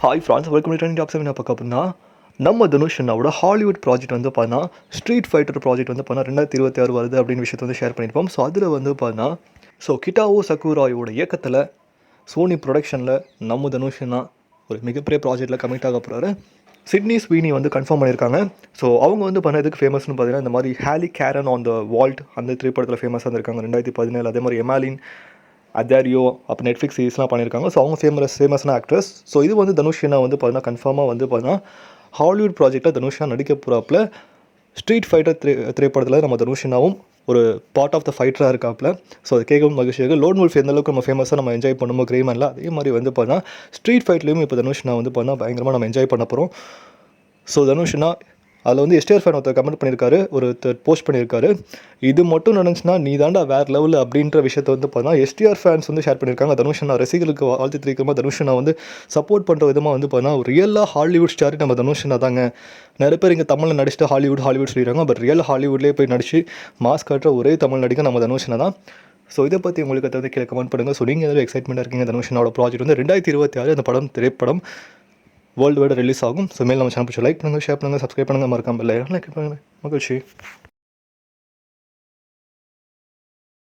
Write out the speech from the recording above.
Hi France, welcome to trending tops. என்ன பார்க்க அப்படின்னா, நம்ம தனுஷ் அண்ணாவோட ஹாலிவுட் ப்ராஜெக்ட் வந்து பார்த்தா ஸ்ட்ரீட் ஃபைட்டர் ப்ராஜெக்ட் வந்து பார்த்தா 2026 வருது அப்படின்னு விஷயத்தை வந்து ஷேர் பண்ணியிருப்போம். ஸோ அதில் வந்து பார்த்தா கிட்டாவோ சக்குராயோட இயக்கத்தில் சோனி ப்ரொடக்ஷனில் நம்ம தனுஷ் அண்ணா ஒரு மிகப்பெரிய ப்ராஜெக்ட்டில் கமிட் ஆக போகிறாரு. சிட்னி ஸ்வீனி வந்து கன்ஃபார்ம் பண்ணியிருக்காங்க. ஸோ அவங்க வந்து பண்ண எதுக்கு ஃபேமஸ்னு பார்த்தீங்கன்னா, இந்த மாதிரி ஹேலி கேரன் ஆன் த வால்ட் அந்த திரைப்படத்தில் ஃபேமஸாக இருந்திருக்காங்க 2017. அதே மாதிரி எமாலின் அதாரியோ அப்போ நெட்ஃப்ளிக்ஸ் சீரிஸ்லாம் பண்ணியிருக்காங்க. ஸோ அவங்க ஃபேமஸான ஆக்ட்ரஸ். ஸோ இது வந்து தனுஷ் அண்ணா வந்து பார்த்தீங்கன்னா கன்ஃபார்மாக வந்து பார்த்தீங்கன்னா ஹாலிவுட் ப்ராஜெக்டில் தனுஷ் அண்ணா நடிக்க போகிறாப்புல. ஸ்ட்ரீட் ஃபைட்டர் திரைப்படத்தில் நம்ம தனுஷ் அண்ணாவும் ஒரு பார்ட் ஆஃப் த ஃபைட்டராக இருக்காப்புல. ஸோ அது கேட்கவும் மகிழ்ச்சியாக. லோன் வுல்ஃப் எந்த அளவுக்கு நம்ம ஃபேமஸாக நம்ம என்ஜாய் பண்ணுமோ கிரேமனில், அதே மாதிரி வந்து பார்த்தீங்கன்னா ஸ்ட்ரீட் ஃபைட்லேயும் இப்போ தனுஷ் அண்ணா வந்து பார்த்தீங்கன்னா பயங்கரமாக நம்ம என்ஜாய் பண்ண போகிறோம். ஸோ தனுஷ் அண்ணா அதில் வந்து எஸ்டிஆர் ஃபேன் ஒருத்தர் கமெண்ட் பண்ணியிருக்காரு, போஸ்ட் பண்ணியிருக்காரு. இது மட்டும் நடந்துச்சுன்னா நீ தாண்டா வேறு லெவல் அப்படின்ற விஷயத்தை வந்து பார்த்தா எஸ்டிஆர் ஃபேன்ஸ் வந்து ஷேர் பண்ணியிருக்காங்க. தனுஷ் அண்ணா ரசிகர்களுக்கு வாழ்த்து தெரிவிக்கிறமா தனுஷ் அண்ணா வந்து சப்போர்ட் பண்ணுற விதமாக வந்து பார்த்தா ரியலாக ஹாலிவுட் ஸ்டார் நம்ம தனுஷ் அண்ணா தாங்க. நிறைய பேர் இங்கே தமிழில் நடிச்சுட்டு ஹாலிவுட் சொல்லிடுறாங்க. பட் ரியல் ஹாலிவுட்லேயே போய் நடிச்சு மாஸ் காட்டுற ஒரே தமிழ் நடிகை நம்ம தனுஷ் அண்ணா தான். ஸோ இதை பற்றி உங்களுக்கு அதை வந்து கீழே கமெண்ட் பண்ணுங்கள். ஸோ நீங்கள் எதாவது எக்ஸைட்மெண்ட்டாக இருக்கீங்க. தனுஷ் அண்ணாவோட ப்ராஜெக்ட் வந்து 2026 அந்த திரைப்படம் வேர்ல்டு வைடு ரிலீஸ் ஆகும். ஸோ மேல் நம்ம சேனல் லைக் பண்ணுங்கள், ஷேர் பண்ணுங்கள், சப்ஸ்கிரைப் பண்ணுங்கள், மறக்காமல் பெல் ஐகானை கிளிக் பண்ணுங்கள். மகிழ்ச்சி.